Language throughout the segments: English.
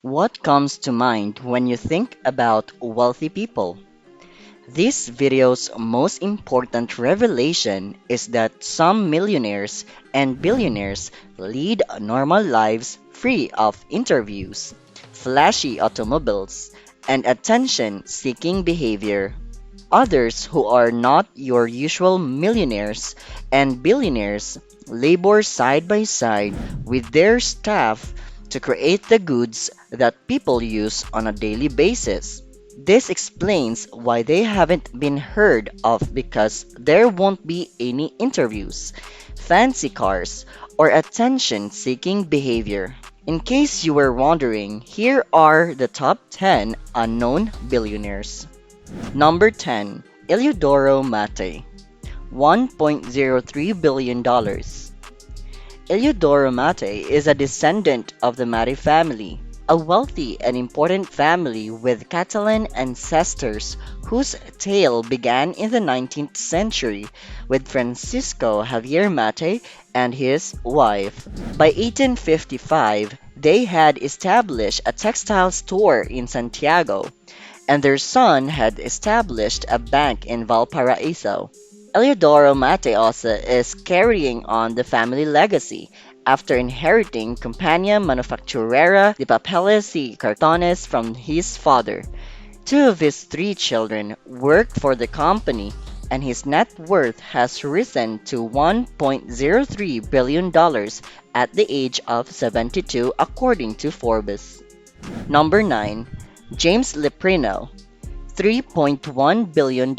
What comes to mind when you think about wealthy people? This video's most important revelation is that some millionaires and billionaires lead normal lives free of interviews, flashy automobiles, and attention-seeking behavior. Others who are not your usual millionaires and billionaires labor side by side with their staff to create the goods that people use on a daily basis. This explains why they haven't been heard of because there won't be any interviews, fancy cars, or attention seeking behavior. In case you were wondering, here are the top 10 unknown billionaires. Number 10, Eliodoro Matte, $1.03 billion. Eliodoro Matte is a descendant of the Matte family, a wealthy and important family with Catalan ancestors whose tale began in the 19th century with Francisco Javier Matte and his wife. By 1855, they had established a textile store in Santiago, and their son had established a bank in Valparaiso. Eliodoro Matte also is carrying on the family legacy after inheriting Compañía Manufacturera de Papeles y Cartones from his father. Two of his three children work for the company, and his net worth has risen to $1.03 billion at the age of 72 according to Forbes. Number 9. James Leprino, $3.1 billion.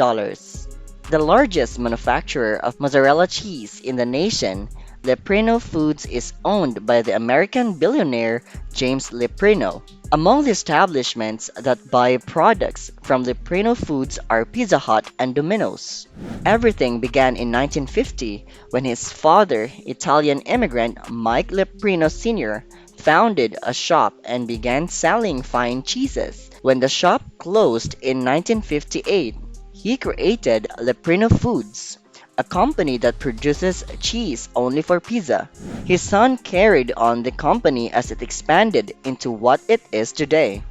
The largest manufacturer of mozzarella cheese in the nation, Leprino Foods is owned by the American billionaire James Leprino. Among the establishments that buy products from Leprino Foods are Pizza Hut and Domino's. Everything began in 1950 when his father, Italian immigrant Mike Leprino Sr., founded a shop and began selling fine cheeses. When the shop closed in 1958, he created Leprino Foods, a company that produces cheese only for pizza. His son carried on the company as it expanded into what it is today.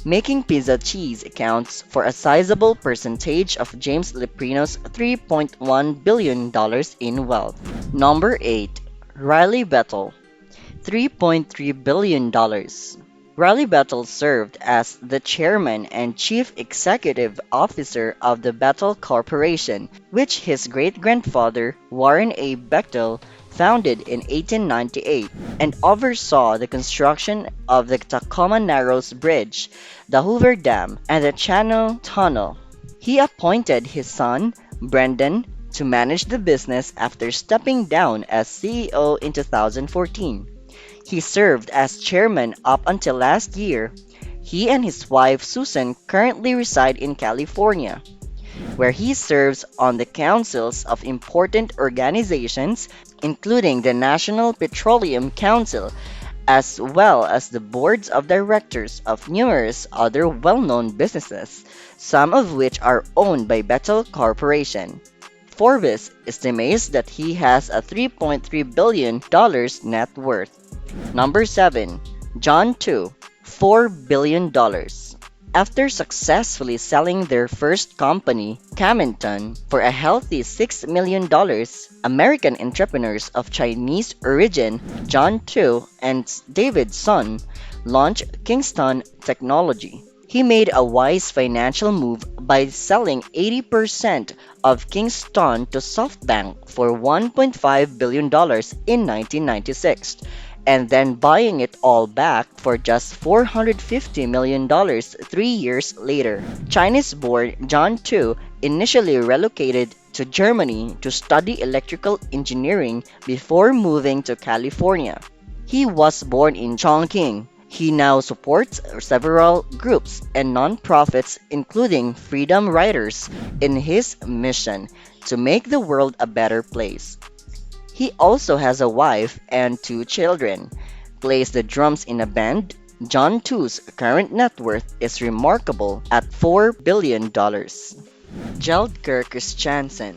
Making pizza cheese accounts for a sizable percentage of James Leprino's $3.1 billion in wealth. Number 8. Riley Bechtel, $3.3 billion. Riley Bechtel served as the chairman and chief executive officer of the Bechtel Corporation, which his great-grandfather, Warren A. Bechtel, founded in 1898, and oversaw the construction of the Tacoma Narrows Bridge, the Hoover Dam, and the Channel Tunnel. He appointed his son, Brendan, to manage the business after stepping down as CEO in 2014. He served as chairman up until last year. He and his wife Susan currently reside in California, where he serves on the councils of important organizations, including the National Petroleum Council, as well as the boards of directors of numerous other well-known businesses, some of which are owned by Bechtel Corporation. Forbes estimates that he has a $3.3 billion net worth. Number 7. John 2, $4 billion. After successfully selling their first company, Camington, for a healthy $6 million, American entrepreneurs of Chinese origin, John 2 and David Sun, launched Kingston Technology. He made a wise financial move by selling 80% of Kingston to SoftBank for $1.5 billion in 1996, and then buying it all back for just $450 million 3 years later. Chinese-born John Tu initially relocated to Germany to study electrical engineering before moving to California. He was born in Chongqing. He now supports several groups and non-profits, including Freedom Riders, in his mission to make the world a better place. He also has a wife and two children, plays the drums in a band. John Two's current net worth is remarkable at $4 billion. Kjeld Kristiansen,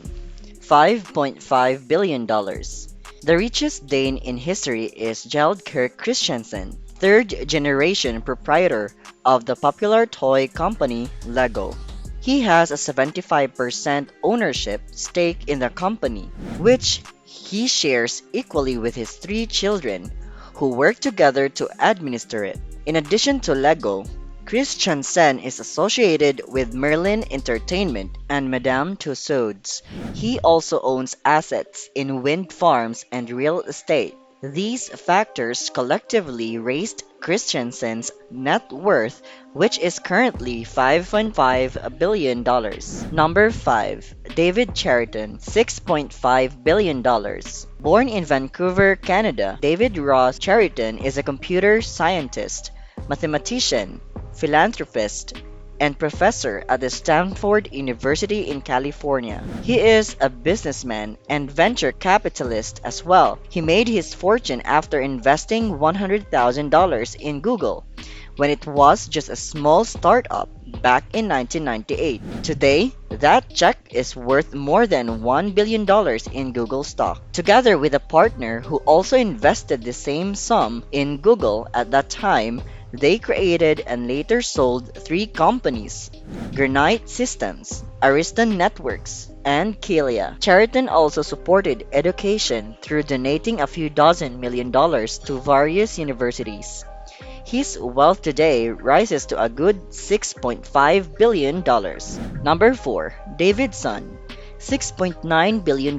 $5.5 billion. The richest Dane in history is Kjeld Kristiansen, third-generation proprietor of the popular toy company Lego. He has a 75% ownership stake in the company, which he shares equally with his three children, who work together to administer it. In addition to Lego, Kristiansen is associated with Merlin Entertainment and Madame Tussauds. He also owns assets in wind farms and real estate. These factors collectively raised Christiansen's net worth, which is currently $5.5 billion. Number 5. David Cheriton, $6.5 billion. Born in Vancouver, Canada, David Ross Cheriton is a computer scientist, mathematician, philanthropist, and professor at the Stanford University in California. He is a businessman and venture capitalist as well. He made his fortune after investing $100,000 in Google when it was just a small startup back in 1998. Today, that check is worth more than $1 billion in Google stock. Together with a partner who also invested the same sum in Google at that time, they created and later sold three companies: Granite Systems, Ariston Networks, and Kelia. Cheriton also supported education through donating a few dozen million dollars to various universities. His wealth today rises to a good $6.5 billion. Number 4. David's son, $6.9 billion.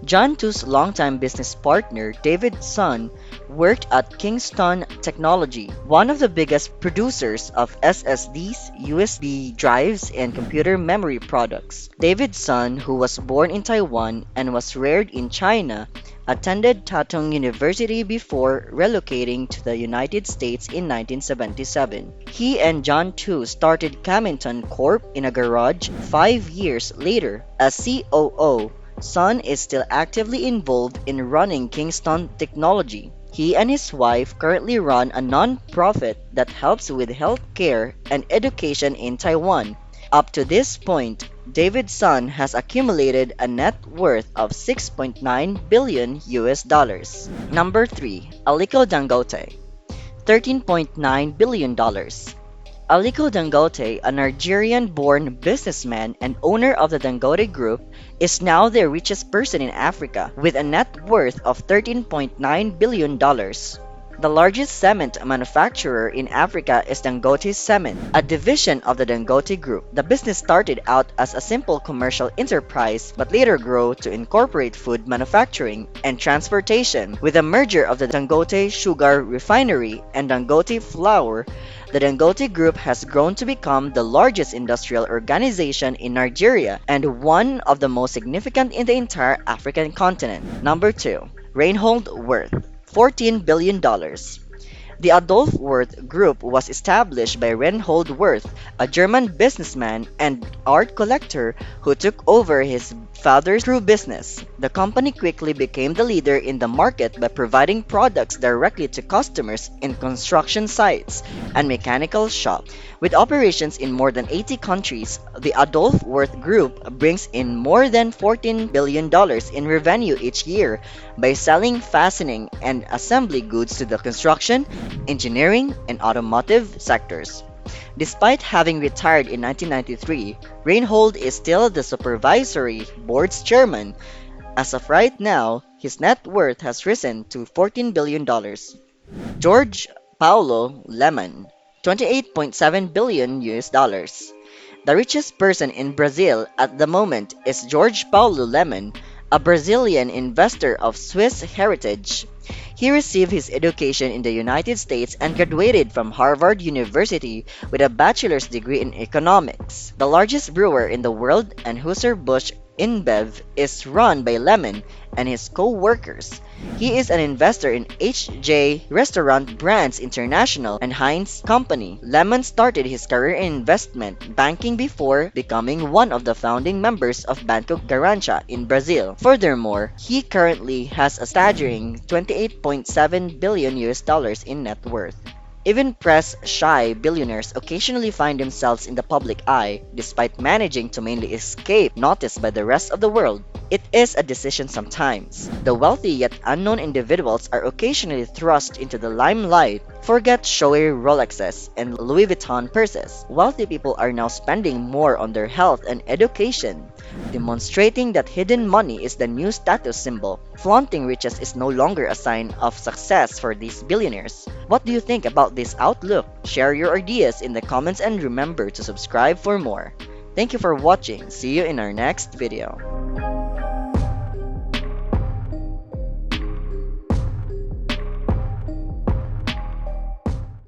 John Tu's longtime business partner, David's son, worked at Kingston Technology, one of the biggest producers of SSDs, USB drives, and computer memory products. David's son, who was born in Taiwan and was reared in China, attended Tatung University before relocating to the United States in 1977. He and John Tu started Camington Corp in a garage 5 years later. As COO, Son is still actively involved in running Kingston Technology. He and his wife currently run a non-profit that helps with healthcare and education in Taiwan. Up to this point, David's son has accumulated a net worth of $6.9 billion US. Number 3. Aliko Dangote, $13.9 billion. Aliko Dangote, a Nigerian-born businessman and owner of the Dangote Group, is now the richest person in Africa with a net worth of $13.9 billion. The largest cement manufacturer in Africa is Dangote Cement, a division of the Dangote Group. The business started out as a simple commercial enterprise but later grew to incorporate food manufacturing and transportation. With the merger of the Dangote Sugar Refinery and Dangote Flour, the Dangote Group has grown to become the largest industrial organization in Nigeria and one of the most significant in the entire African continent. Number 2. Reinhold Wurth, $14 billion. The Adolf Wurth Group was established by Reinhold Wurth, a German businessman and art collector who took over his father's screw business. The company quickly became the leader in the market by providing products directly to customers in construction sites and mechanical shops. With operations in more than 80 countries, the Adolf Wurth Group brings in more than $14 billion in revenue each year by selling fastening and assembly goods to the construction, engineering, and automotive sectors. Despite having retired in 1993, Reinhold is still the supervisory board's chairman. As of right now, his net worth has risen to $14 billion. George Paulo Lemann, $28.7 billion US. The richest person in Brazil at the moment is Jorge Paulo Lemann, a Brazilian investor of Swiss heritage. He received his education in the United States and graduated from Harvard University with a bachelor's degree in economics. The largest brewer in the world, Anheuser-Busch InBev, is run by Lemann and his co-workers. He is an investor in HJ Restaurant Brands International and Heinz Company. Lemann started his career in investment banking before becoming one of the founding members of Banco Garantia in Brazil. Furthermore, he currently has a staggering $28.7 billion US in net worth. Even press-shy billionaires occasionally find themselves in the public eye, despite managing to mainly escape notice by the rest of the world. It is a decision sometimes. The wealthy yet unknown individuals are occasionally thrust into the limelight. Forget showy Rolexes and Louis Vuitton purses. Wealthy people are now spending more on their health and education, demonstrating that hidden money is the new status symbol. Flaunting riches is no longer a sign of success for these billionaires. What do you think about this outlook? Share your ideas in the comments and remember to subscribe for more. Thank you for watching. See you in our next video.